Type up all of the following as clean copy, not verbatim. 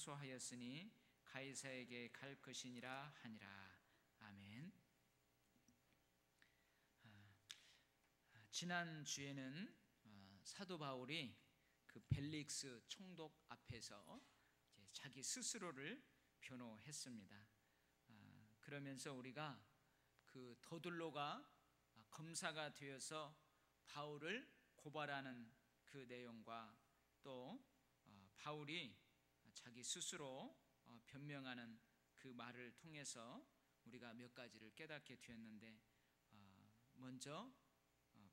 상소하였으니 가이사에게 갈 것이니라 하니라. 아멘. 지난 주에는 사도 바울이 그 벨릭스 총독 앞에서 이제 자기 스스로를 변호했습니다. 그러면서 우리가 그 더둘로가 검사가 되어서 바울을 고발하는 그 내용과 또 바울이 자기 스스로 변명하는 그 말을 통해서 우리가 몇 가지를 깨닫게 되었는데, 먼저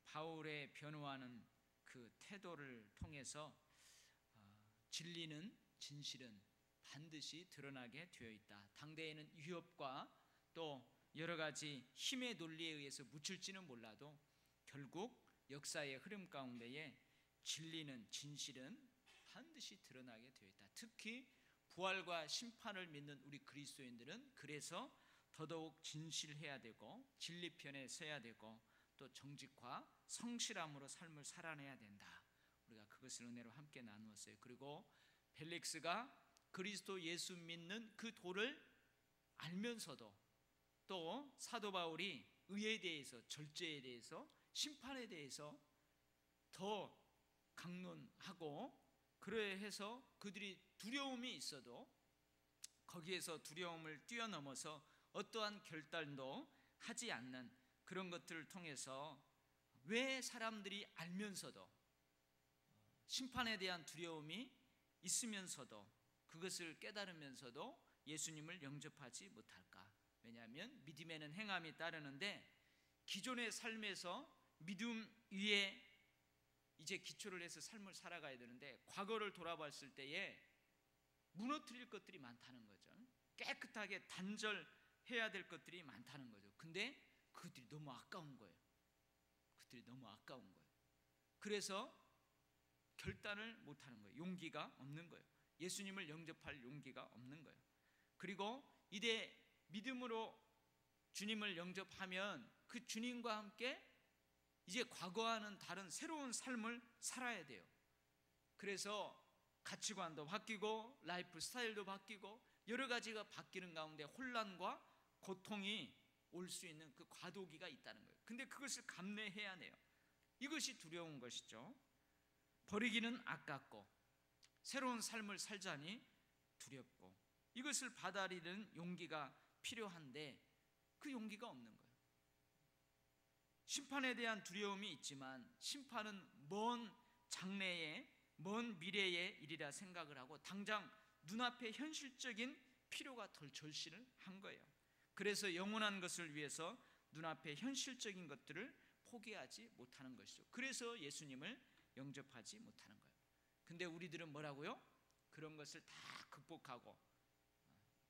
바울의 변호하는 그 태도를 통해서 진리는, 진실은 반드시 드러나게 되어 있다. 당대에는 위협과 또 여러 가지 힘의 논리에 의해서 묻힐지는 몰라도 결국 역사의 흐름 가운데에 진리는, 진실은 반드시 드러나게 되어 있다. 특히 부활과 심판을 믿는 우리 그리스도인들은 그래서 더더욱 진실해야 되고 진리편에 서야 되고 또 정직과 성실함으로 삶을 살아내야 된다. 우리가 그것을 은혜로 함께 나누었어요. 그리고 벨릭스가 그리스도 예수 믿는 그 도를 알면서도 또 사도 바울이 의에 대해서, 절제에 대해서, 심판에 대해서 더 강론하고, 그래서 그들이 두려움이 있어도 거기에서 두려움을 뛰어넘어서 어떠한 결단도 하지 않는 그런 것들을 통해서 왜 사람들이 알면서도 심판에 대한 두려움이 있으면서도 그것을 깨달으면서도 예수님을 영접하지 못할까? 왜냐하면 믿음에는 행함이 따르는데 기존의 삶에서 믿음 위에 이제 기초를 해서 삶을 살아가야 되는데 과거를 돌아봤을 때에 무너뜨릴 것들이 많다는 거죠. 깨끗하게 단절해야 될 것들이 많다는 거죠. 근데 그것들이 너무 아까운 거예요. 그것들이 너무 아까운 거예요. 그래서 결단을 못하는 거예요. 용기가 없는 거예요. 예수님을 영접할 용기가 없는 거예요. 그리고 이제 믿음으로 주님을 영접하면 그 주님과 함께 이제 과거와는 다른 새로운 삶을 살아야 돼요. 그래서 가치관도 바뀌고 라이프 스타일도 바뀌고 여러 가지가 바뀌는 가운데 혼란과 고통이 올 수 있는 그 과도기가 있다는 거예요. 근데 그것을 감내해야 해요. 이것이 두려운 것이죠. 버리기는 아깝고 새로운 삶을 살자니 두렵고 이것을 받아들이는 용기가 필요한데 그 용기가 없는 거예요. 심판에 대한 두려움이 있지만 심판은 먼 장래에, 먼 미래의 일이라 생각을 하고 당장 눈앞에 현실적인 필요가 덜 절실을 한 거예요. 그래서 영원한 것을 위해서 눈앞에 현실적인 것들을 포기하지 못하는 것이죠. 그래서 예수님을 영접하지 못하는 거예요. 근데 우리들은 뭐라고요? 그런 것을 다 극복하고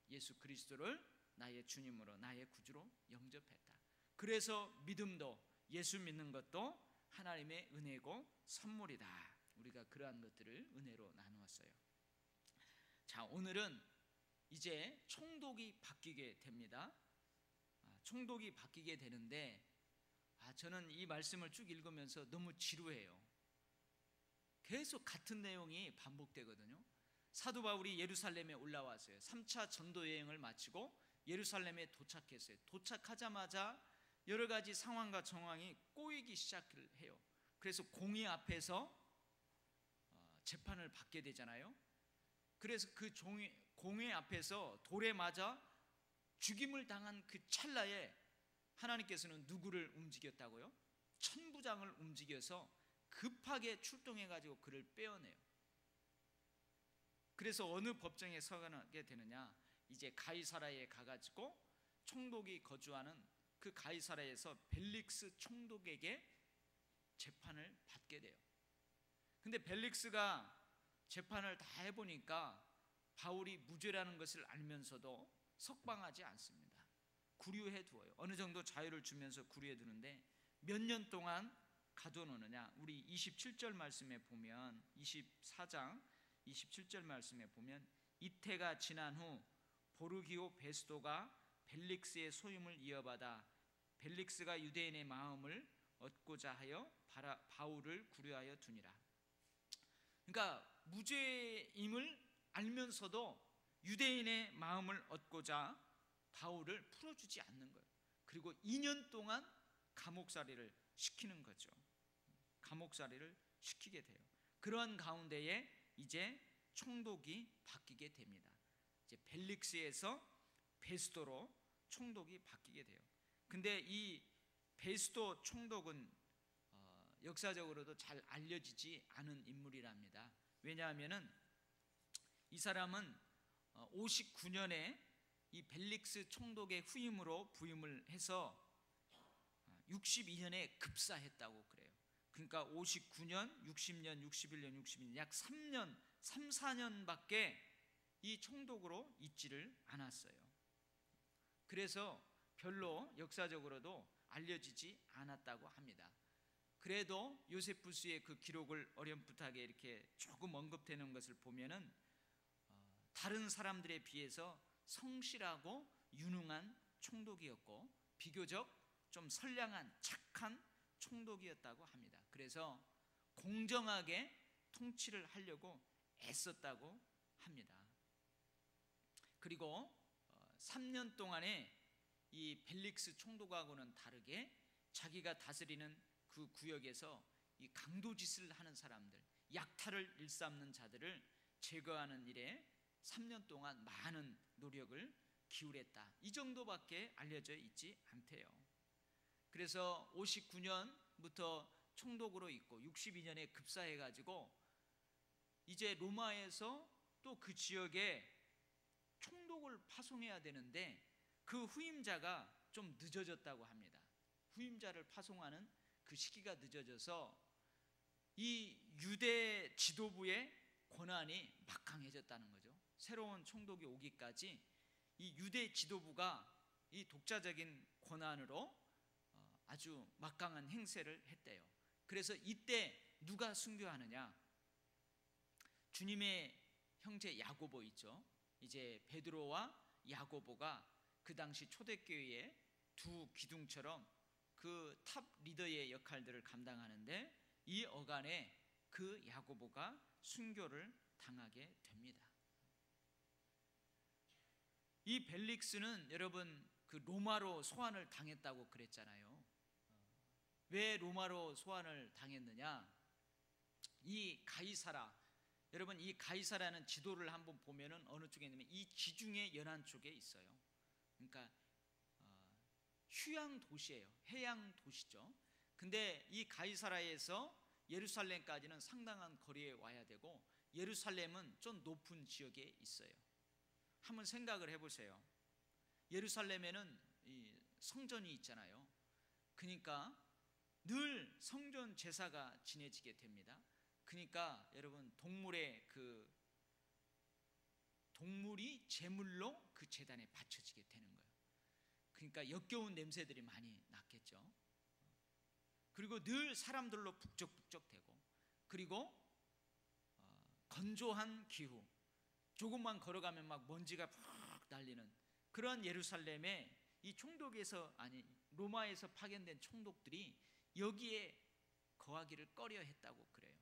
예수 그리스도를 나의 주님으로, 나의 구주로 영접했다. 그래서 믿음도, 예수 믿는 것도 하나님의 은혜고 선물이다. 우리가 그러한 것들을 은혜로 나누었어요. 자, 오늘은 이제 총독이 바뀌게 됩니다. 총독이 바뀌게 되는데 저는 이 말씀을 쭉 읽으면서 너무 지루해요. 계속 같은 내용이 반복되거든요. 사도 바울이 예루살렘에 올라왔어요. 3차 전도 여행을 마치고 예루살렘에 도착했어요. 도착하자마자 여러 가지 상황과 정황이 꼬이기 시작을 해요. 그래서 공의 앞에서 재판을 받게 되잖아요. 그래서 그 공의 앞에서 돌에 맞아 죽임을 당한 그 찰나에 하나님께서는 누구를 움직였다고요? 천부장을 움직여서 급하게 출동해가지고 그를 빼어내요. 그래서 어느 법정에 서게 되느냐, 이제 가이사라에 가가지고 총독이 거주하는 그 가이사라에서 벨릭스 총독에게 재판을 받게 돼요. 근데 벨릭스가 재판을 다 해보니까 바울이 무죄라는 것을 알면서도 석방하지 않습니다. 구류해 두어요. 어느 정도 자유를 주면서 구류해 두는데 몇 년 동안 가둬놓느냐, 우리 27절 말씀에 보면, 24장 27절 말씀에 보면, 이태가 지난 후 보르기오 베스도가 벨릭스의 소임을 이어받아 벨릭스가 유대인의 마음을 얻고자 하여 바울을 구류하여 두니라. 그러니까 무죄임을 알면서도 유대인의 마음을 얻고자 바울을 풀어주지 않는 거예요. 그리고 2년 동안 감옥살이를 시키는 거죠. 감옥살이를 시키게 돼요. 그러한 가운데에 이제 총독이 바뀌게 됩니다. 이제 벨릭스에서 베스도로 총독이 바뀌게 돼요. 근데 이 베스도 총독은 역사적으로도 잘 알려지지 않은 인물이랍니다. 왜냐하면은 이 사람은 59년에 이 벨릭스 총독의 후임으로 부임을 해서 62년에 급사했다고 그래요. 그러니까 59년, 60년, 61년, 62년 약 3년, 3, 4년밖에 이 총독으로 있지를 않았어요. 그래서 별로 역사적으로도 알려지지 않았다고 합니다. 그래도 요세푸스의 그 기록을 어렴풋하게 이렇게 조금 언급되는 것을 보면은 다른 사람들에 비해서 성실하고 유능한 총독이었고 비교적 좀 선량한 착한 총독이었다고 합니다. 그래서 공정하게 통치를 하려고 애썼다고 합니다. 그리고 3년 동안에 이 벨릭스 총독하고는 다르게 자기가 다스리는 그 구역에서 이 강도짓을 하는 사람들, 약탈을 일삼는 자들을 제거하는 일에 3년 동안 많은 노력을 기울였다. 이 정도밖에 알려져 있지 않대요. 그래서 59년부터 총독으로 있고 62년에 급사해가지고 이제 로마에서 또 그 지역에 총독을 파송해야 되는데 그 후임자가 좀 늦어졌다고 합니다. 후임자를 파송하는 그 시기가 늦어져서 이 유대 지도부의 권한이 막강해졌다는 거죠. 새로운 총독이 오기까지 이 유대 지도부가 이 독자적인 권한으로 아주 막강한 행세를 했대요. 그래서 이때 누가 순교하느냐? 주님의 형제 야고보 있죠. 이제 베드로와 야고보가 그 당시 초대교회의 두 기둥처럼 그 탑 리더의 역할들을 감당하는데 이 어간에 그 야고보가 순교를 당하게 됩니다. 이 벨릭스는 여러분 그 로마로 소환을 당했다고 그랬잖아요. 왜 로마로 소환을 당했느냐? 이 가이사라, 여러분 이 가이사라는 지도를 한번 보면은 어느 쪽에 있냐면 이 지중해 연안 쪽에 있어요. 그러니까 휴양 도시예요. 해양 도시죠. 근데 이 가이사라에서 예루살렘까지는 상당한 거리에 와야 되고 예루살렘은 좀 높은 지역에 있어요. 한번 생각을 해보세요. 예루살렘에는 이 성전이 있잖아요. 그러니까 늘 성전 제사가 지내지게 됩니다. 그러니까 여러분 동물이 제물로 그 제단에 바쳐지게 되는 거예요. 그러니까 역겨운 냄새들이 많이 났겠죠. 그리고 늘 사람들로 북적북적대고 그리고 건조한 기후, 조금만 걸어가면 막 먼지가 푹 날리는 그런 예루살렘에 이 로마에서 파견된 총독들이 여기에 거하기를 꺼려 했다고 그래요.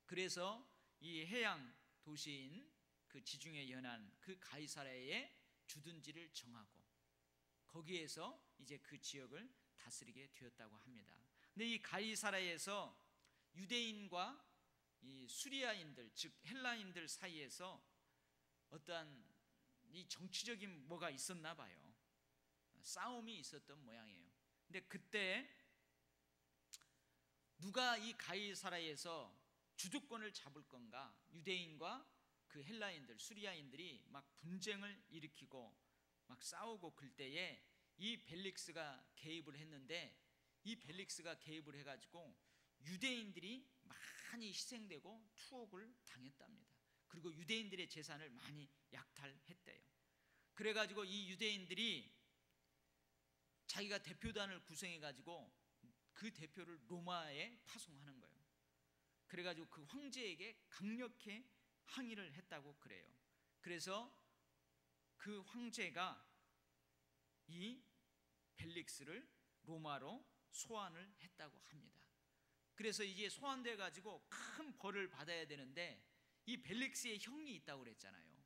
그래서 이 해양 도시인 그 지중해 연안 그 가이사라에 주둔지를 정하고 거기에서 이제 그 지역을 다스리게 되었다고 합니다. 근데 이 가이사라에서 유대인과 이 수리아인들 즉 헬라인들 사이에서 어떠한 이 정치적인 뭐가 있었나 봐요. 싸움이 있었던 모양이에요. 근데 그때 누가 이 가이사라에서 주도권을 잡을 건가? 유대인과 그 헬라인들, 수리아인들이 막 분쟁을 일으키고 막 싸우고 그럴 때에 이 벨릭스가 개입을 했는데 이 벨릭스가 개입을 해가지고 유대인들이 많이 희생되고 투옥을 당했답니다. 그리고 유대인들의 재산을 많이 약탈했대요. 그래가지고 이 유대인들이 자기가 대표단을 구성해가지고 그 대표를 로마에 파송하는 거예요. 그래가지고 그 황제에게 강력히 항의를 했다고 그래요. 그래서 그 황제가 이 벨릭스를 로마로 소환을 했다고 합니다. 그래서 이제 소환돼 가지고 큰 벌을 받아야 되는데 이 벨릭스의 형이 있다고 그랬잖아요.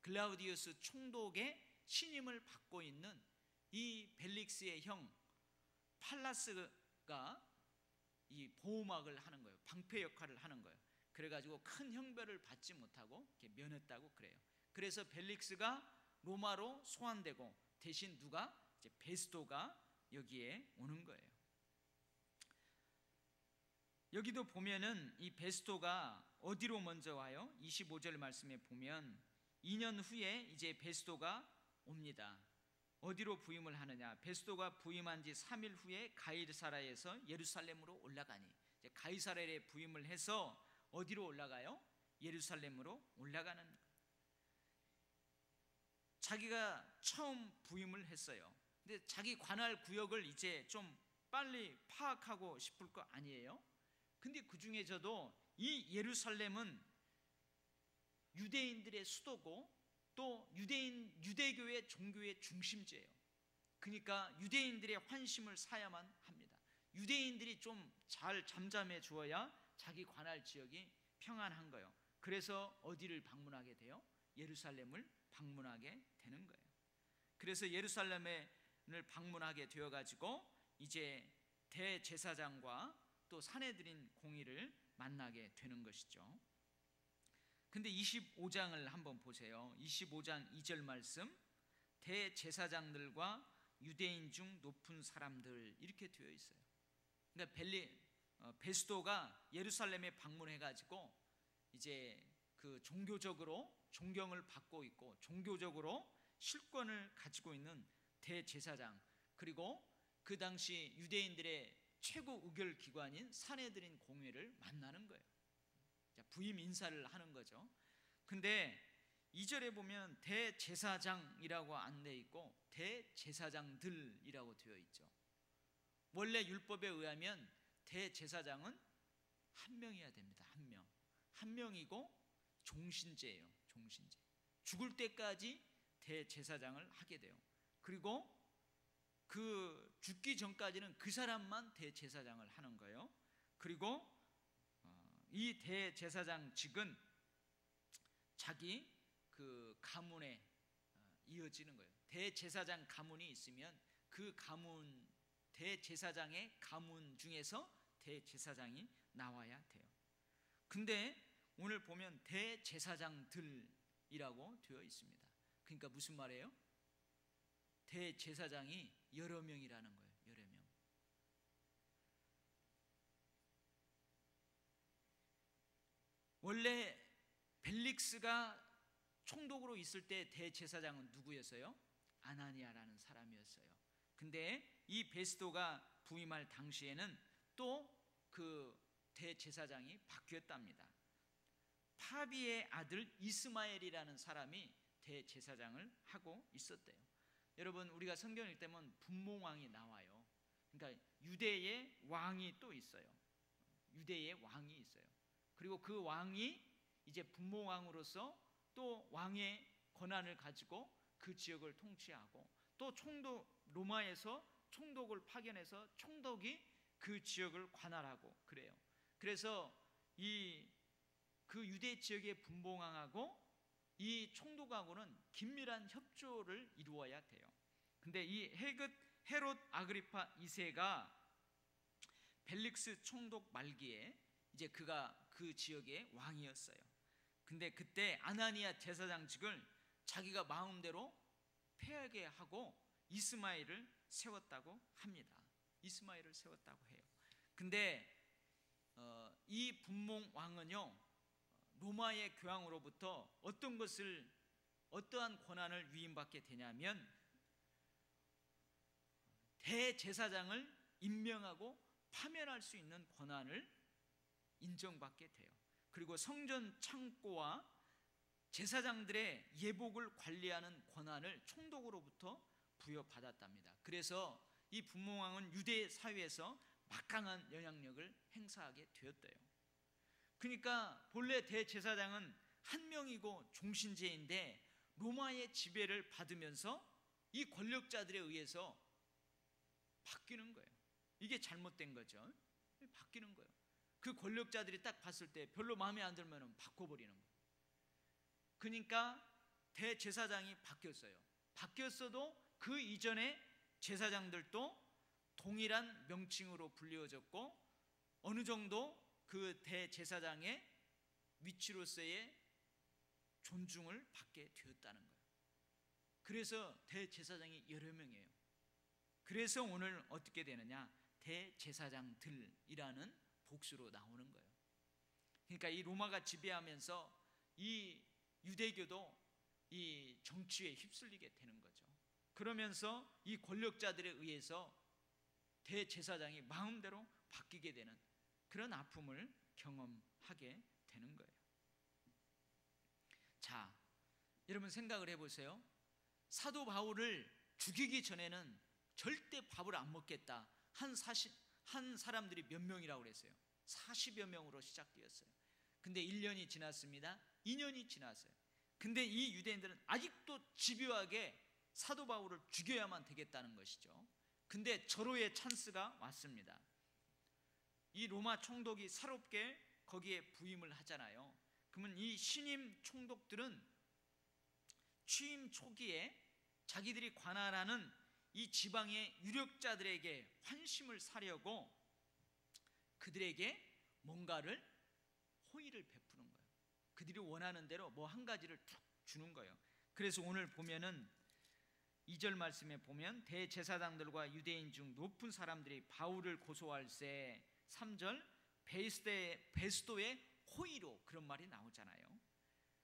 글라우디우스 총독의 신임을 받고 있는 이 벨릭스의 형 팔라스가 이 보호막을 하는 거예요. 방패 역할을 하는 거예요. 그래가지고 큰 형벌을 받지 못하고 이렇게 면했다고 그래요. 그래서 벨릭스가 로마로 소환되고 대신 누가? 이제 베스도가 여기에 오는 거예요. 여기도 보면은 이 베스도가 어디로 먼저 와요? 25절 말씀에 보면 2년 후에 이제 베스도가 옵니다. 어디로 부임을 하느냐? 베스도가 부임한 지 3일 후에 가이사라에서 예루살렘으로 올라가니, 이제 가이사라에 부임을 해서 어디로 올라가요? 예루살렘으로 올라가는 거예요. 자기가 처음 부임을 했어요. 근데 자기 관할 구역을 이제 좀 빨리 파악하고 싶을 거 아니에요? 근데 그 중에서도 이 예루살렘은 유대인들의 수도고 또 유대교의 종교의 중심지예요. 그러니까 유대인들의 환심을 사야만 합니다. 유대인들이 좀 잘 잠잠해 주어야 자기 관할 지역이 평안한 거예요. 그래서 어디를 방문하게 돼요? 예루살렘을 방문하게 되는 거예요. 그래서 예루살렘을 방문하게 되어 가지고 이제 대제사장과 또 사내들인 공의를 만나게 되는 것이죠. 근데 25장을 한번 보세요. 25장 2절 말씀, 대제사장들과 유대인 중 높은 사람들, 이렇게 되어 있어요. 그러니까 베스도가 예루살렘에 방문해 가지고 이제 그 종교적으로 존경을 받고 있고 종교적으로 실권을 가지고 있는 대제사장, 그리고 그 당시 유대인들의 최고 의결 기관인 산헤드린 공회를 만나는 거예요. 부임 인사를 하는 거죠. 근데 2절에 보면 대제사장이라고 안 돼 있고 대제사장들이라고 되어 있죠. 원래 율법에 의하면 대제사장은 한 명이어야 됩니다. 한 명이고 종신제예요. 종신제. 죽을 때까지 대제사장을 하게 돼요. 그리고 그 죽기 전까지는 그 사람만 대제사장을 하는 거예요. 그리고 이 대제사장직은 자기 그 가문에 이어지는 거예요. 대제사장 가문이 있으면 그 가문, 대제사장의 가문 중에서 대제사장이 나와야 돼요. 근데 오늘 보면 대제사장들이라고 되어 있습니다. 그러니까 무슨 말이에요? 대제사장이 여러 명이라는 거예요. 여러 명. 원래 벨릭스가 총독으로 있을 때 대제사장은 누구였어요? 아나니아라는 사람이었어요. 근데 이 베스도가 부임할 당시에는 또 그 대제사장이 바뀌었답니다. 파비의 아들 이스마엘이라는 사람이 대제사장을 하고 있었대요. 여러분, 우리가 성경 읽을 때면 분봉왕이 나와요. 그러니까 유대의 왕이 또 있어요. 유대의 왕이 있어요. 그리고 그 왕이 이제 분봉왕으로서 또 왕의 권한을 가지고 그 지역을 통치하고, 또 총독, 로마에서 총독을 파견해서 총독이 그 지역을 관할하고 그래요. 그래서 그 유대 지역의 분봉왕하고 이 총독하고는 긴밀한 협조를 이루어야 돼요. 근데 이 헤롯 아그리파 2세가 벨릭스 총독 말기에 이제 그가 그 지역의 왕이었어요. 근데 그때 아나니아 제사장직을 자기가 마음대로 폐하게 하고 이스마엘을 세웠다고 합니다. 이스마엘을 세웠다고 해요. 근데 이 분봉 왕은요, 로마의 교황으로부터 어떠한 권한을 위임받게 되냐면 대제사장을 임명하고 파면할 수 있는 권한을 인정받게 돼요. 그리고 성전 창고와 제사장들의 예복을 관리하는 권한을 총독으로부터 부여받았답니다. 그래서 이 분봉왕은 유대 사회에서 막강한 영향력을 행사하게 되었대요. 그러니까 본래 대제사장은 한 명이고 종신제인데 로마의 지배를 받으면서 이 권력자들에 의해서 바뀌는 거예요. 이게 잘못된 거죠. 바뀌는 거예요. 그 권력자들이 딱 봤을 때 별로 마음에 안 들면 바꿔버리는 거예요. 그러니까 대제사장이 바뀌었어요. 바뀌었어도 그 이전에 제사장들도 동일한 명칭으로 불리워졌고 어느 정도 그 대제사장의 위치로서의 존중을 받게 되었다는 거예요. 그래서 대제사장이 여러 명이에요. 그래서 오늘 어떻게 되느냐? 대제사장들이라는 복수로 나오는 거예요. 그러니까 이 로마가 지배하면서 이 유대교도 이 정치에 휩쓸리게 되는 거죠. 그러면서 이 권력자들에 의해서 대제사장이 마음대로 바뀌게 되는 그런 아픔을 경험하게 되는 거예요. 자, 여러분 생각을 해보세요. 사도 바울을 죽이기 전에는 절대 밥을 안 먹겠다 한 사람들이 몇 명이라고 그랬어요? 40여 명으로 시작되었어요. 근데 1년이 지났습니다. 2년이 지났어요. 근데 이 유대인들은 아직도 집요하게 사도 바울을 죽여야만 되겠다는 것이죠. 근데 절호의 찬스가 왔습니다. 이 로마 총독이 새롭게 거기에 부임을 하잖아요. 그러면 이 신임 총독들은 취임 초기에 자기들이 관할하는 이 지방의 유력자들에게 환심을 사려고 그들에게 뭔가를 호의를 베푸는 거예요. 그들이 원하는 대로 뭐 한 가지를 툭 주는 거예요. 그래서 오늘 보면은 2절 말씀에 보면 대제사장들과 유대인 중 높은 사람들이 바울을 고소할세 3절 베스도의 호의로 그런 말이 나오잖아요.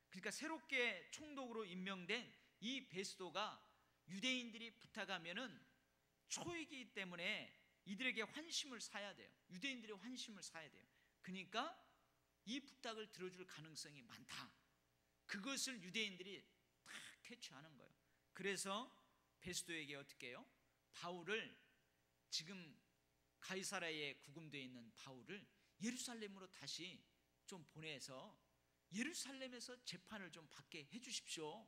그러니까 새롭게 총독으로 임명된 이 베스도가 유대인들이 부탁하면은 초이기 때문에 이들에게 환심을 사야 돼요. 유대인들의 환심을 사야 돼요. 그러니까 이 부탁을 들어줄 가능성이 많다. 그것을 유대인들이 다 캐치하는 거예요. 그래서 베스도에게 어떻게 해요? 바울을 지금 가이사라에 구금되어 있는 바울을 예루살렘으로 다시 좀 보내서 예루살렘에서 재판을 좀 받게 해주십시오.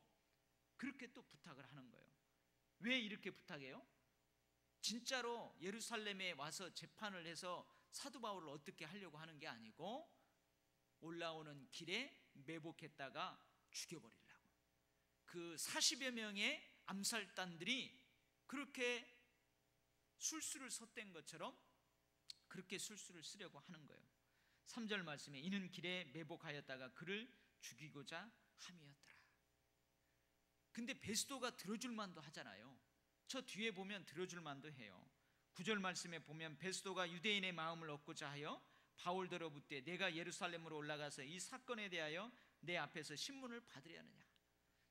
그렇게 또 부탁을 하는 거예요. 왜 이렇게 부탁해요? 진짜로 예루살렘에 와서 재판을 해서 사도 바울을 어떻게 하려고 하는 게 아니고 올라오는 길에 매복했다가 죽여버리려고. 그 40여 명의 암살단들이 그렇게 술수를 섰댄 것처럼 그렇게 술수를 쓰려고 하는 거예요. 3절 말씀에 이는 길에 매복하였다가 그를 죽이고자 함이었더라. 근데 베스도가 들어줄 만도 하잖아요. 저 뒤에 보면 들어줄 만도 해요. 9절 말씀에 보면 베스도가 유대인의 마음을 얻고자 하여 바울더러 묻되 내가 예루살렘으로 올라가서 이 사건에 대하여 내 앞에서 신문을 받으려느냐.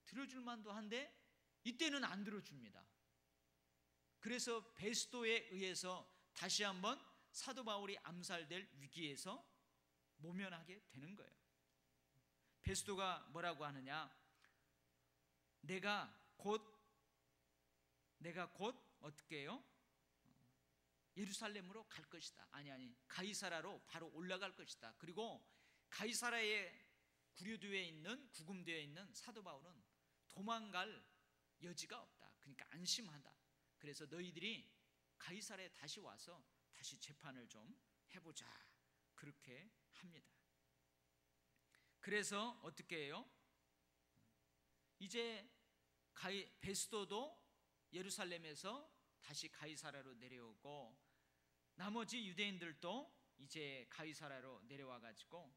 들어줄 만도 한데 이때는 안 들어줍니다. 그래서 베스도에 의해서 다시 한번 사도 바울이 암살될 위기에서 모면하게 되는 거예요. 베스도가 뭐라고 하느냐? 내가 곧 어떻게 해요? 예루살렘으로 갈 것이다. 아니 가이사라로 바로 올라갈 것이다. 그리고 가이사라에 구류되어 있는 구금되어 있는 사도 바울은 도망갈 여지가 없다. 그러니까 안심하다. 그래서 너희들이 가이사라에 다시 와서 다시 재판을 좀 해보자. 그렇게 합니다. 그래서 어떻게 해요? 이제 베스도도 예루살렘에서 다시 가이사라로 내려오고 나머지 유대인들도 이제 가이사라로 내려와 가지고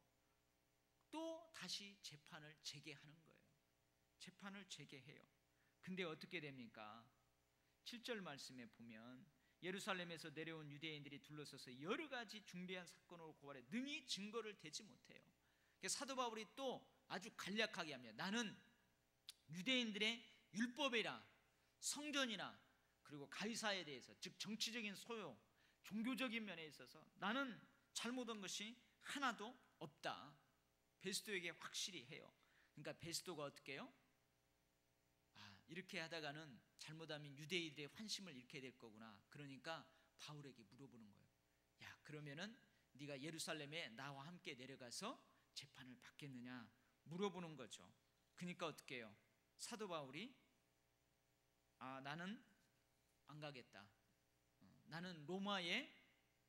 또 다시 재판을 재개하는 거예요. 재판을 재개해요. 근데 어떻게 됩니까? 7절 말씀에 보면 예루살렘에서 내려온 유대인들이 둘러서서 여러 가지 중대한 사건으로 고발해 능히 증거를 대지 못해요. 사도 바울이 또 아주 간략하게 합니다. 나는 유대인들의 율법이나 성전이나 그리고 가이사에 대해서 즉 정치적인 소요, 종교적인 면에 있어서 나는 잘못한 것이 하나도 없다. 베스도에게 확실히 해요. 그러니까 베스도가 어떻게 해요? 이렇게 하다가는 잘못하면 유대인들의 환심을 잃게 될 거구나. 그러니까 바울에게 물어보는 거예요. 야, 그러면은 네가 예루살렘에 나와 함께 내려가서 재판을 받겠느냐 물어보는 거죠. 그러니까 어떻게 해요? 사도 바울이 나는 안 가겠다. 나는 로마의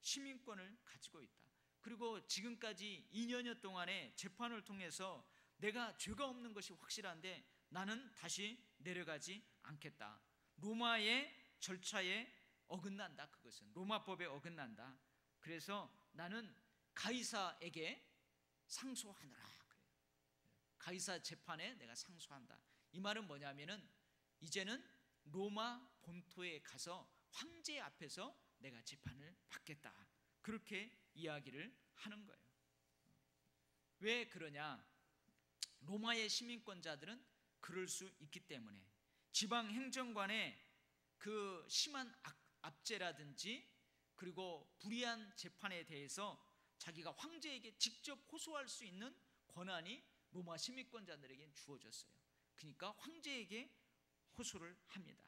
시민권을 가지고 있다. 그리고 지금까지 2년여 동안의 재판을 통해서 내가 죄가 없는 것이 확실한데 나는 다시 내려가지 않겠다. 로마의 절차에 어긋난다. 그것은 로마법에 어긋난다. 그래서 나는 가이사에게 상소하노라. 가이사 재판에 내가 상소한다. 이 말은 뭐냐면은 이제는 로마 본토에 가서 황제 앞에서 내가 재판을 받겠다. 그렇게 이야기를 하는 거예요. 왜 그러냐? 로마의 시민권자들은 그럴 수 있기 때문에 지방 행정관의 그 심한 압제라든지 그리고 불이한 재판에 대해서 자기가 황제에게 직접 호소할 수 있는 권한이 로마 시민권자들에게 주어졌어요. 그러니까 황제에게 호소를 합니다.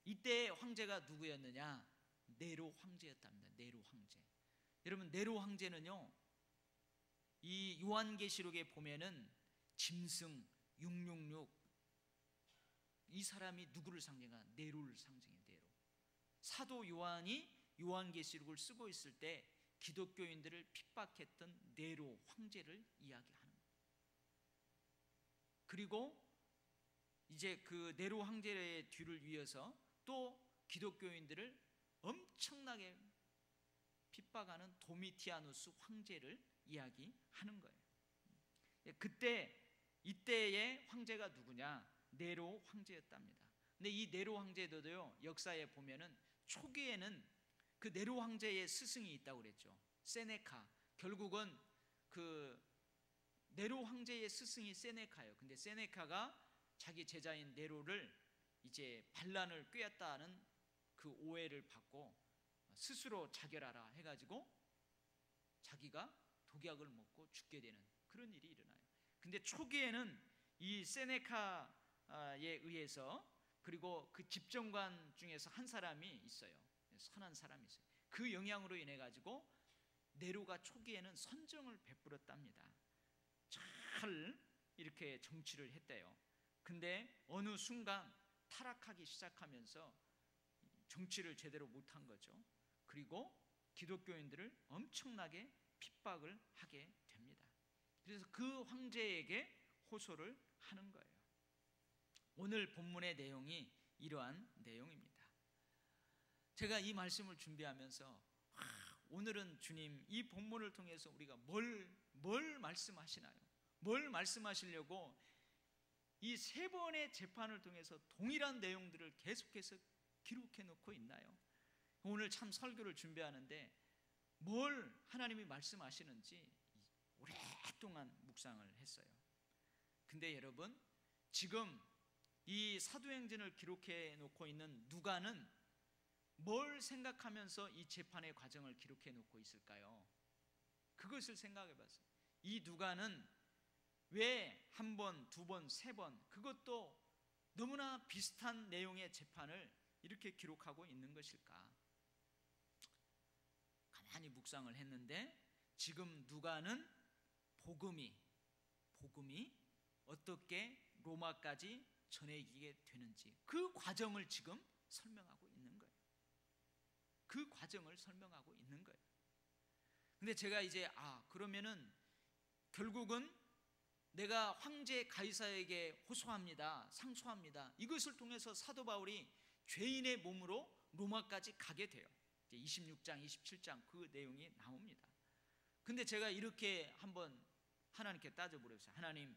이때 황제가 누구였느냐? 네로 황제였답니다. 네로 황제. 여러분, 네로 황제는요, 이 요한계시록에 보면은 짐승 666, 이 사람이 누구를 상징하냐? 네로를 상징해요. 네로. 사도 요한이 요한계시록을 쓰고 있을 때 기독교인들을 핍박했던 네로 황제를 이야기하는 거예요. 그리고 이제 그 네로 황제의 뒤를 이어서 또 기독교인들을 엄청나게 핍박하는 도미티아누스 황제를 이야기하는 거예요. 이때의 황제가 누구냐? 네로 황제였답니다. 근데 이 네로 황제도요, 역사에 보면은 초기에는 그 네로 황제의 스승이 있다고 그랬죠. 세네카. 결국은 그 네로 황제의 스승이 세네카예요. 근데 세네카가 자기 제자인 네로를 이제 반란을 꾀했다는 그 오해를 받고 스스로 자결하라 해가지고 자기가 독약을 먹고 죽게 되는 그런 일이 일어나요. 근데 초기에는 이 세네카에 의해서, 그리고 그 집정관 중에서 한 사람이 있어요. 선한 사람이 있어요. 그 영향으로 인해 가지고 네로가 초기에는 선정을 베풀었답니다. 잘 이렇게 정치를 했대요. 근데 어느 순간 타락하기 시작하면서 정치를 제대로 못한 거죠. 그리고 기독교인들을 엄청나게 핍박을 하게 됩니다. 그래서 그 황제에게 호소를 하는 거예요. 오늘 본문의 내용이 이러한 내용입니다. 제가 이 말씀을 준비하면서 오늘은 주님 이 본문을 통해서 우리가 뭘 말씀하시나요? 뭘 말씀하시려고 이 세 번의 재판을 통해서 동일한 내용들을 계속해서 기록해 놓고 있나요? 오늘 참 설교를 준비하는데 뭘 하나님이 말씀하시는지 오랫동안 묵상을 했어요. 근데 여러분, 지금 이 사도행전을 기록해 놓고 있는 누가는 뭘 생각하면서 이 재판의 과정을 기록해 놓고 있을까요? 그것을 생각해 봤어요. 이 누가는 왜 한 번, 두 번, 세 번, 그것도 너무나 비슷한 내용의 재판을 이렇게 기록하고 있는 것일까? 가만히 묵상을 했는데 지금 누가는 복음이 어떻게 로마까지 전해지게 되는지 그 과정을 지금 설명하고 있는 거예요. 그 과정을 설명하고 있는 거예요. 근데 제가 이제 그러면은 결국은 내가 황제 가이사에게 호소합니다, 상소합니다, 이것을 통해서 사도 바울이 죄인의 몸으로 로마까지 가게 돼요. 26장, 27장 그 내용이 나옵니다. 근데 제가 이렇게 한번 하나님께 따져보려고요. 하나님,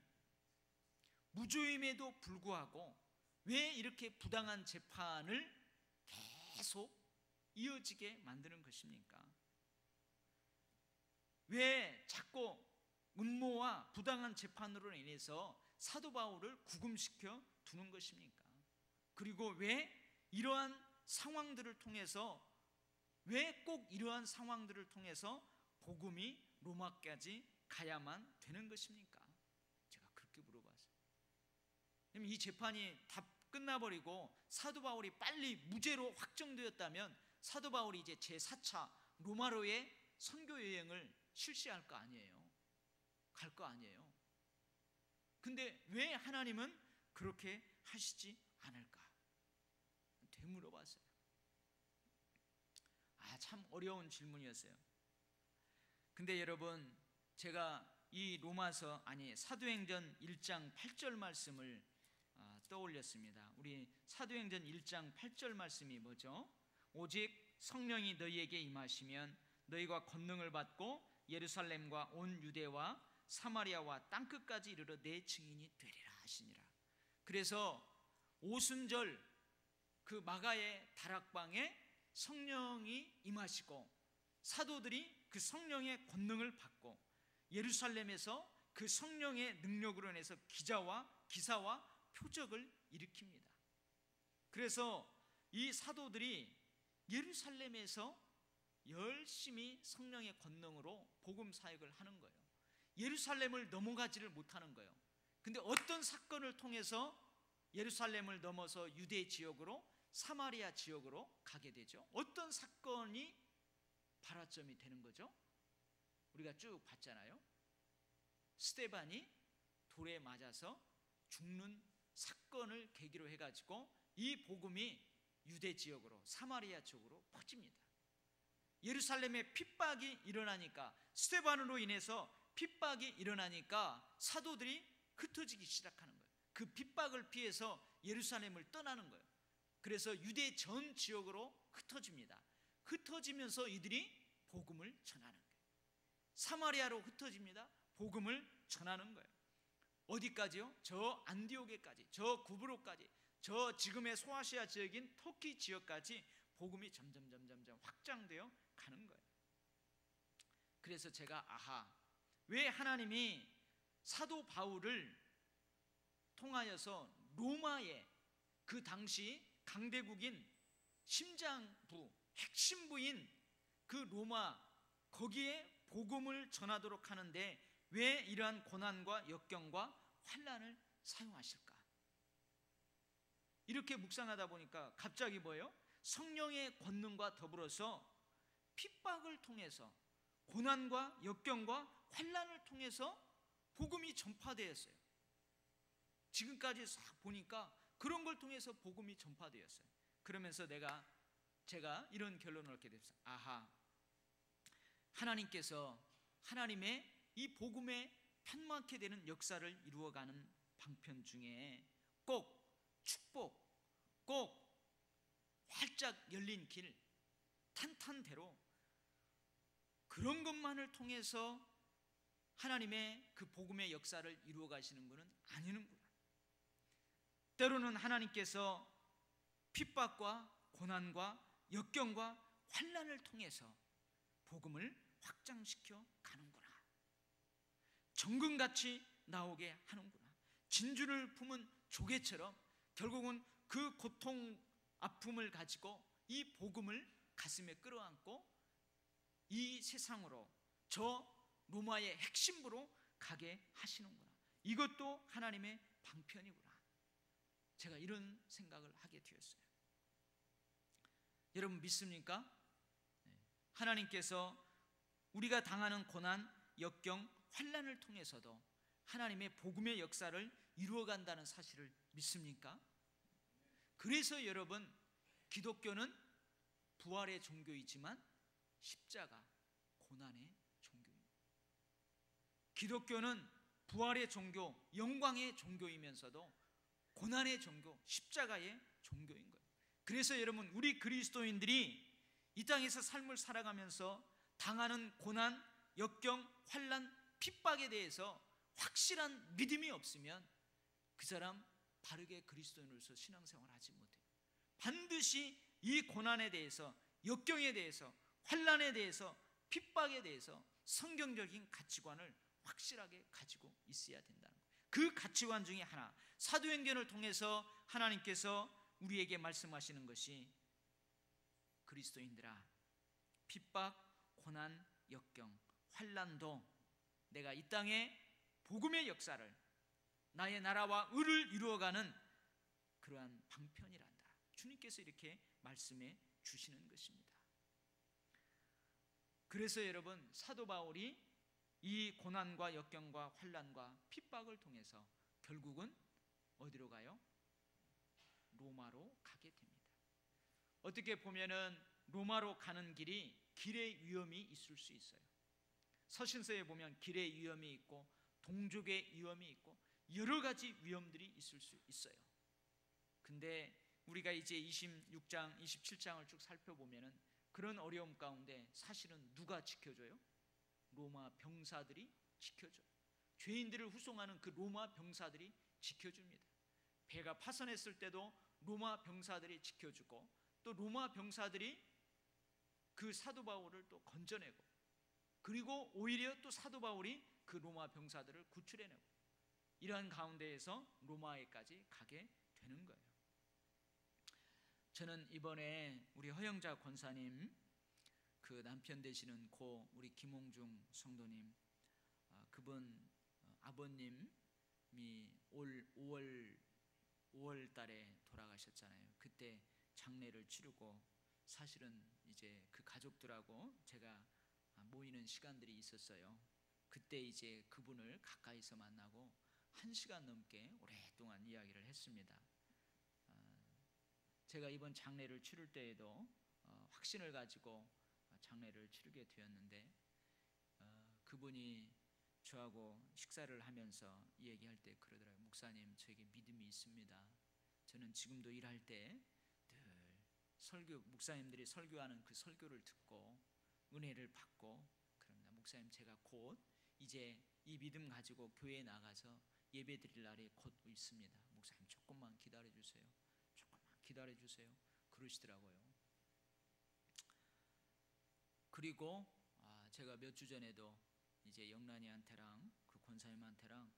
무죄임에도 불구하고 왜 이렇게 부당한 재판을 계속 이어지게 만드는 것입니까? 왜 자꾸 음모와 부당한 재판으로 인해서 사도 바울을 구금시켜 두는 것입니까? 그리고 왜 이러한 상황들을 통해서, 왜 꼭 이러한 상황들을 통해서 복음이 로마까지 가야만 되는 것입니까? 제가 그렇게 물어봤어요. 이 재판이 다 끝나버리고 사도 바울이 빨리 무죄로 확정되었다면 사도 바울이 이제 제4차 로마로의 선교 여행을 실시할 거 아니에요. 갈 거 아니에요. 근데 왜 하나님은 그렇게 하시지 않을까? 되물어봤어요. 참 어려운 질문이었어요. 근데 여러분, 제가 이 사도행전 1장 8절 말씀을 떠올렸습니다. 우리 사도행전 1장 8절 말씀이 뭐죠? 오직 성령이 너희에게 임하시면 너희가 권능을 받고 예루살렘과 온 유대와 사마리아와 땅끝까지 이르러 내 증인이 되리라 하시니라. 그래서 오순절 그 마가의 다락방에 성령이 임하시고 사도들이 그 성령의 권능을 받고 예루살렘에서 그 성령의 능력으로 인해서 기사와 표적을 일으킵니다. 그래서 이 사도들이 예루살렘에서 열심히 성령의 권능으로 복음 사역을 하는 거예요. 예루살렘을 넘어가지를 못하는 거예요. 근데 어떤 사건을 통해서 예루살렘을 넘어서 유대 지역으로 사마리아 지역으로 가게 되죠? 어떤 사건이 발화점이 되는 거죠? 우리가 쭉 봤잖아요. 스데반이 돌에 맞아서 죽는 사건을 계기로 해가지고 이 복음이 유대 지역으로 사마리아 쪽으로 퍼집니다. 예루살렘에 핍박이 일어나니까, 스데반으로 인해서 핍박이 일어나니까 사도들이 흩어지기 시작하는 거예요. 그 핍박을 피해서 예루살렘을 떠나는 거예요. 그래서 유대 전 지역으로 흩어집니다. 흩어지면서 이들이 복음을 전하는 거예요. 사마리아로 흩어집니다. 복음을 전하는 거예요. 어디까지요? 저 안디오게까지, 저 구브로까지, 저 지금의 소아시아 지역인 터키 지역까지 복음이 점점 확장되어 가는 거예요. 그래서 제가 왜 하나님이 사도 바울을 통하여서 로마의 그 당시 강대국인 심장부, 핵심부인 그 로마, 거기에 복음을 전하도록 하는데 왜 이러한 고난과 역경과 환난을 사용하실까? 이렇게 묵상하다 보니까 갑자기 뭐예요? 성령의 권능과 더불어서 핍박을 통해서, 고난과 역경과 환난을 통해서 복음이 전파되었어요. 지금까지 싹 보니까 그런 걸 통해서 복음이 전파되었어요. 그러면서 제가 이런 결론을 얻게 됐어요. 하나님께서 하나님의 이 복음에 편막게 되는 역사를 이루어가는 방편 중에 꼭 축복, 꼭 활짝 열린 길, 탄탄대로 그런 것만을 통해서 하나님의 그 복음의 역사를 이루어 가시는 것은 아니는구나. 때로는 하나님께서 핍박과 고난과 역경과 환난을 통해서 복음을 확장시켜 가는구나. 정금같이 나오게 하는구나. 진주를 품은 조개처럼 결국은 그 고통, 아픔을 가지고 이 복음을 가슴에 끌어안고 이 세상으로, 저 로마의 핵심부로 가게 하시는구나. 이것도 하나님의 방편이구나. 제가 이런 생각을 하게 되었어요. 여러분 믿습니까? 하나님께서 우리가 당하는 고난, 역경, 환난을 통해서도 하나님의 복음의 역사를 이루어간다는 사실을 믿습니까? 그래서 여러분, 기독교는 부활의 종교이지만 십자가, 고난의 종교입니다. 기독교는 부활의 종교, 영광의 종교이면서도 고난의 종교, 십자가의 종교인 거예요. 그래서 여러분, 우리 그리스도인들이 이 땅에서 삶을 살아가면서 당하는 고난, 역경, 환난, 핍박에 대해서 확실한 믿음이 없으면 그 사람 바르게 그리스도인으로서 신앙생활을 하지 못해요. 반드시 이 고난에 대해서, 역경에 대해서, 환난에 대해서, 핍박에 대해서 성경적인 가치관을 확실하게 가지고 있어야 된다는 거예요. 그 가치관 중에 하나, 사도행전을 통해서 하나님께서 우리에게 말씀하시는 것이, 그리스도인들아, 핍박, 고난, 역경, 환난도 내가 이 땅에 복음의 역사를, 나의 나라와 의를 이루어가는 그러한 방편이란다. 주님께서 이렇게 말씀해 주시는 것입니다. 그래서 여러분, 사도 바울이 이 고난과 역경과 환난과 핍박을 통해서 결국은 어디로 가요? 로마로 가게 됩니다. 어떻게 보면은 로마로 가는 길이, 길의 위험이 있을 수 있어요. 서신서에 보면 길의 위험이 있고 동족의 위험이 있고 여러 가지 위험들이 있을 수 있어요. 근데 우리가 이제 26장, 27장을 쭉 살펴보면은 그런 어려움 가운데 사실은 누가 지켜줘요? 로마 병사들이 지켜줘요. 죄인들을 후송하는 그 로마 병사들이 지켜줍니다. 배가 파선했을 때도 로마 병사들이 지켜주고, 또 로마 병사들이 그 사도 바울을 또 건져내고, 그리고 오히려 또 사도 바울이 그 로마 병사들을 구출해내고, 이러한 가운데에서 로마에까지 가게 되는 거예요. 저는 이번에 우리 허영자 권사님 그 남편 되시는 고 우리 김홍중 성도님, 그분 아버님이 올 5월 달에 돌아가셨잖아요. 그때 장례를 치르고 사실은 이제 그 가족들하고 제가 모이는 시간들이 있었어요. 그때 이제 그분을 가까이서 만나고 1시간 넘게 오랫동안 이야기를 했습니다. 제가 이번 장례를 치를 때에도 확신을 가지고 장례를 치르게 되었는데, 그분이 저하고 식사를 하면서 얘기할 때 그러더라고요. 목사님, 저에게 믿음이 있습니다. 저는 지금도 일할 때 늘 목사님들이 설교하는 그 설교를 듣고 은혜를 받고 그럽니다. 목사님, 제가 곧 이제 이 믿음 가지고 교회에 나가서 예배 드릴 날이 곧 있습니다. 목사님, 조금만 기다려 주세요. 조금만 기다려 주세요. 그러시더라고요. 그리고 제가 몇 주 전에도 이제 영란이한테랑 그 권사님한테랑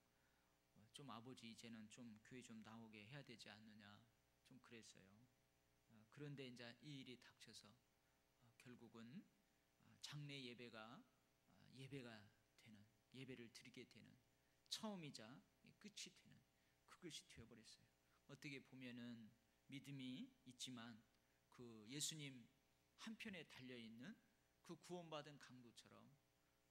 좀 아버지 이제는 좀 교회 좀 나오게 해야 되지 않느냐 좀 그랬어요. 그런데 이제 이 일이 닥쳐서 결국은 장례 예배가 되는, 예배를 드리게 되는 처음이자 끝이 되는 그것이 되어버렸어요. 어떻게 보면은 믿음이 있지만 그 예수님 한편에 달려있는 그 구원받은 강도처럼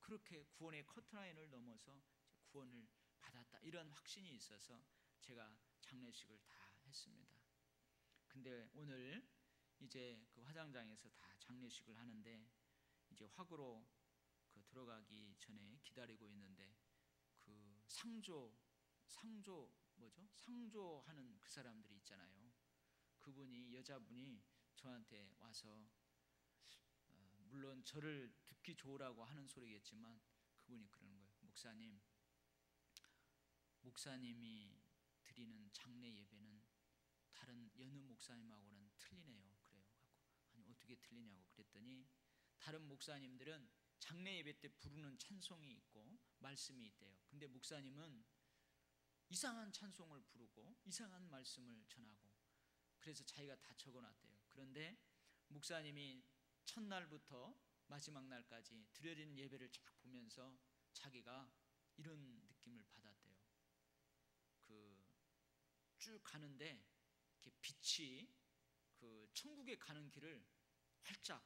그렇게 구원의 커트라인을 넘어서 구원을 받았다, 이런 확신이 있어서 제가 장례식을 다 했습니다. 근데 오늘 이제 그 화장장에서 다 장례식을 하는데 이제 화구로 그 들어가기 전에 기다리고 있는데 그 상조하는 그 사람들이 있잖아요. 그분이, 여자분이 저한테 와서 물론 저를 듣기 좋으라고 하는 소리겠지만 그분이 그러는 거예요. 목사님이 드리는 장례 예배는 다른 여느 목사님하고는 틀리네요. 그래요. 아니, 어떻게 틀리냐고 그랬더니 다른 목사님들은 장례 예배 때 부르는 찬송이 있고 말씀이 있대요. 근데 목사님은 이상한 찬송을 부르고 이상한 말씀을 전하고, 그래서 자기가 다 적어놨대요. 그런데 목사님이 첫날부터 마지막 날까지 드려진 예배를 쫙 보면서 자기가 이런 느낌을 받았대요. 쭉 가는데 이렇게 빛이 그 천국에 가는 길을 활짝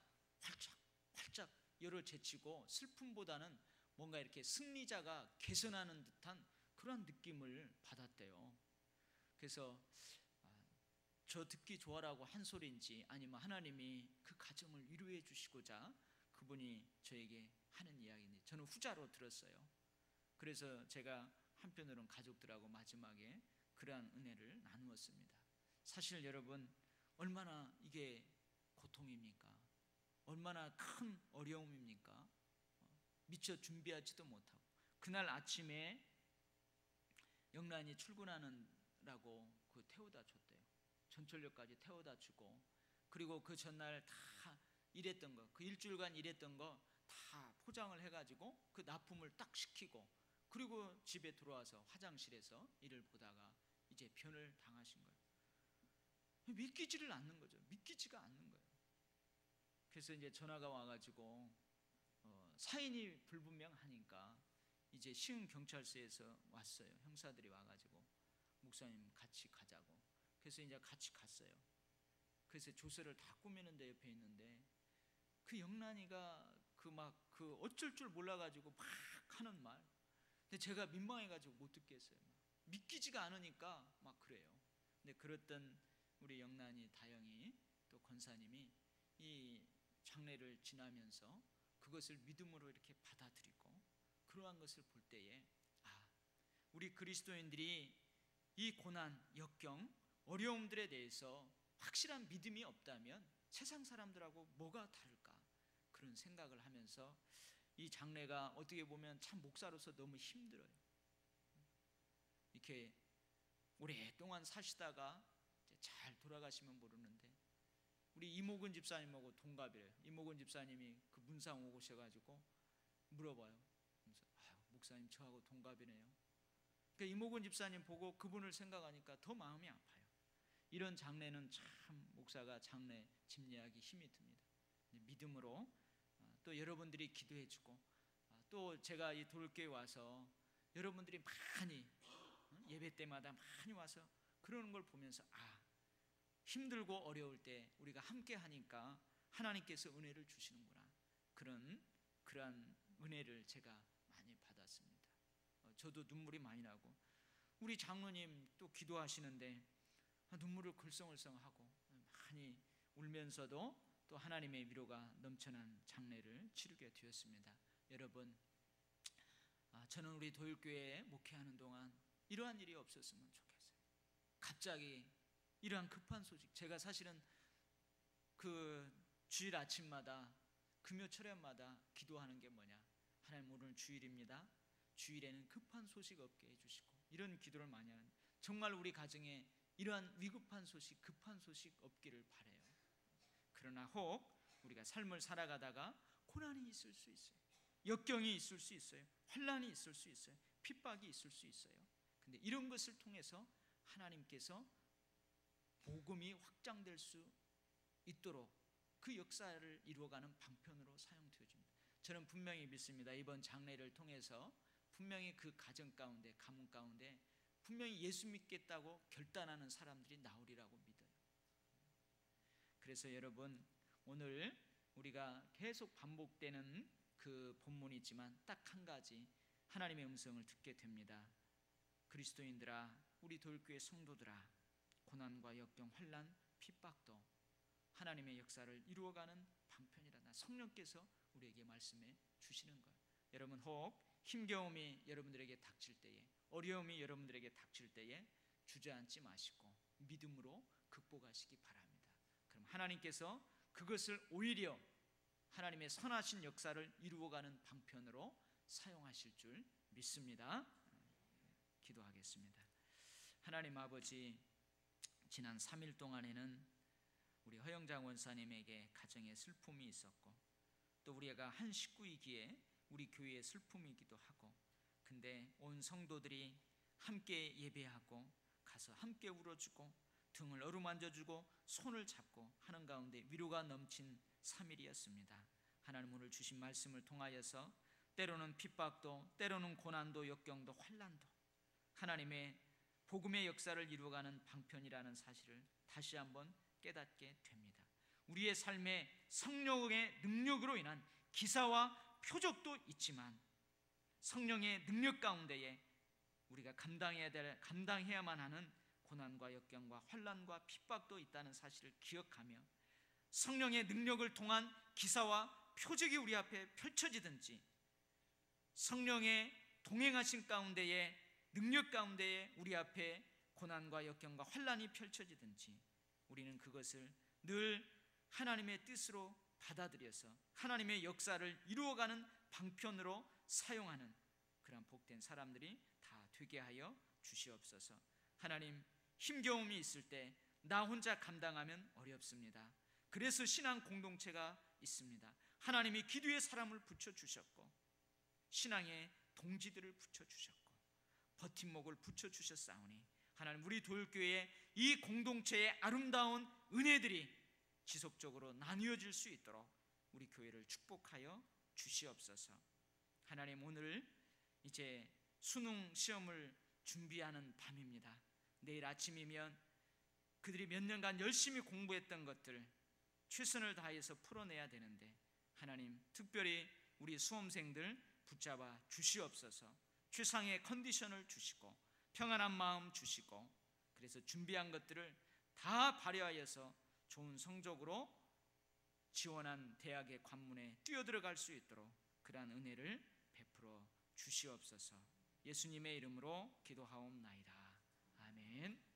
열어 제치고, 슬픔보다는 뭔가 이렇게 승리자가 개선하는 듯한 그런 느낌을 받았대요. 그래서 저 듣기 좋아라고 한 소리인지 아니면 하나님이 그 가정을 위로해 주시고자 그분이 저에게 하는 이야기인지 저는 후자로 들었어요. 그래서 제가 한편으로는 가족들하고 마지막에 그러한 은혜를 나누었습니다. 사실 여러분, 얼마나 이게 고통입니까? 얼마나 큰 어려움입니까? 미처 준비하지도 못하고 그날 아침에 영란이 출근하느라고 그 태워다 줬대요. 전철역까지 태워다 주고, 그리고 그 전날 다 일했던 거, 그 일주일간 일했던 거 다 포장을 해가지고 그 납품을 딱 시키고, 그리고 집에 들어와서 화장실에서 일을 보다가 이제 변을 당하신 거예요. 믿기지를 않는 거죠. 믿기지가 않는 거예요. 그래서 이제 전화가 와가지고 사인이 불분명하니까 이제 시흥경찰서에서 왔어요. 형사들이 와가지고 목사님 같이 가자고. 그래서 이제 같이 갔어요. 그래서 조서를 다 꾸미는데 옆에 있는데 그 영란이가 그 어쩔 줄 몰라가지고 막 하는 말. 근데 제가 민망해가지고 못 듣겠어요. 믿기지가 않으니까 막 그래요. 근데 그랬던 우리 영란이 다영이 또 권사님이 이 장례를 지나면서 그것을 믿음으로 이렇게 받아들이고 그러한 것을 볼 때에 우리 그리스도인들이 이 고난, 역경, 어려움들에 대해서 확실한 믿음이 없다면 세상 사람들하고 뭐가 다를까 그런 생각을 하면서 이 장례가 어떻게 보면 참 목사로서 너무 힘들어요. 이렇게 오랫동안 사시다가 이제 잘 돌아가시면 모르는데 우리 이모근 집사님하고 동갑이래요. 이모근 집사님이 그 문상 오셔가지고 물어봐요. 그래서 목사님 저하고 동갑이네요. 그러니까 이모근 집사님 보고 그분을 생각하니까 더 마음이 아파요. 이런 장례는 참 목사가 장례 집례하기 힘이 듭니다. 믿음으로 또 여러분들이 기도해주고 또 제가 이 돌교에 와서 여러분들이 많이 예배 때마다 많이 와서 그러는 걸 보면서 힘들고 어려울 때 우리가 함께 하니까 하나님께서 은혜를 주시는구나 그러한 은혜를 제가 많이 받았습니다. 저도 눈물이 많이 나고 우리 장로님 또 기도하시는데 눈물을 글썽글썽하고 많이 울면서도 또 하나님의 위로가 넘쳐난 장례를 치르게 되었습니다. 여러분, 저는 우리 도율교회에 목회하는 동안 이러한 일이 없었으면 좋겠어요. 갑자기 이러한 급한 소식, 제가 사실은 그 주일 아침마다 금요철야마다 기도하는 게 뭐냐, 하나님 오늘 주일입니다. 주일에는 급한 소식 없게 해주시고 이런 기도를 많이 하는, 정말 우리 가정에 이러한 위급한 소식, 급한 소식 없기를 바라요. 그러나 혹 우리가 삶을 살아가다가 고난이 있을 수 있어요. 역경이 있을 수 있어요. 환난이 있을 수 있어요. 핍박이 있을 수 있어요. 근데 이런 것을 통해서 하나님께서 복음이 확장될 수 있도록 그 역사를 이루어가는 방편으로 사용되어집니다. 저는 분명히 믿습니다. 이번 장례를 통해서 분명히 그 가정 가운데, 가문 가운데 분명히 예수 믿겠다고 결단하는 사람들이 나오리라고 믿어요. 그래서 여러분, 오늘 우리가 계속 반복되는 그 본문이지만 딱 한 가지 하나님의 음성을 듣게 됩니다. 그리스도인들아, 우리 돌교회 성도들아, 고난과 역경, 환난, 핍박도 하나님의 역사를 이루어가는 방편이라나 성령께서 우리에게 말씀해 주시는 거예요. 여러분, 혹 힘겨움이 여러분들에게 닥칠 때에, 어려움이 여러분들에게 닥칠 때에 주저앉지 마시고 믿음으로 극복하시기 바랍니다. 그럼 하나님께서 그것을 오히려 하나님의 선하신 역사를 이루어가는 방편으로 사용하실 줄 믿습니다. 기도하겠습니다. 하나님 아버지, 지난 3일 동안에는 우리 허영장 원사님에게 가정에 슬픔이 있었고 또 우리가 한 식구이기에 우리 교회의 슬픔이기도 하고, 근데 온 성도들이 함께 예배하고 가서 함께 울어주고 등을 어루만져주고 손을 잡고 하는 가운데 위로가 넘친 3일이었습니다. 하나님 오늘 주신 말씀을 통하여서 때로는 핍박도, 때로는 고난도, 역경도, 환난도 하나님의 복음의 역사를 이루어가는 방편이라는 사실을 다시 한번 깨닫게 됩니다. 우리의 삶에 성령의 능력으로 인한 기사와 표적도 있지만 성령의 능력 가운데에 우리가 감당해야만 하는 고난과 역경과 환난과 핍박도 있다는 사실을 기억하며 성령의 능력을 통한 기사와 표적이 우리 앞에 펼쳐지든지 성령의 동행하신 가운데에, 능력 가운데에 우리 앞에 고난과 역경과 환난이 펼쳐지든지 우리는 그것을 늘 하나님의 뜻으로 받아들여서 하나님의 역사를 이루어가는 방편으로 사용하는 그런 복된 사람들이 다 되게 하여 주시옵소서. 하나님, 힘겨움이 있을 때 나 혼자 감당하면 어렵습니다. 그래서 신앙 공동체가 있습니다. 하나님이 기도의 사람을 붙여주셨고 신앙의 동지들을 붙여주셨고 버팀목을 붙여주셨사오니 하나님, 우리 도율교회의 이 공동체의 아름다운 은혜들이 지속적으로 나누어질 수 있도록 우리 교회를 축복하여 주시옵소서. 하나님, 오늘 이제 수능 시험을 준비하는 밤입니다. 내일 아침이면 그들이 몇 년간 열심히 공부했던 것들 최선을 다해서 풀어내야 되는데 하나님, 특별히 우리 수험생들 붙잡아 주시옵소서. 최상의 컨디션을 주시고 평안한 마음 주시고, 그래서 준비한 것들을 다 발휘하여서 좋은 성적으로 지원한 대학의 관문에 뛰어들어갈 수 있도록 그러한 은혜를 베풀어 주시옵소서. 예수님의 이름으로 기도하옵나이다. 아멘.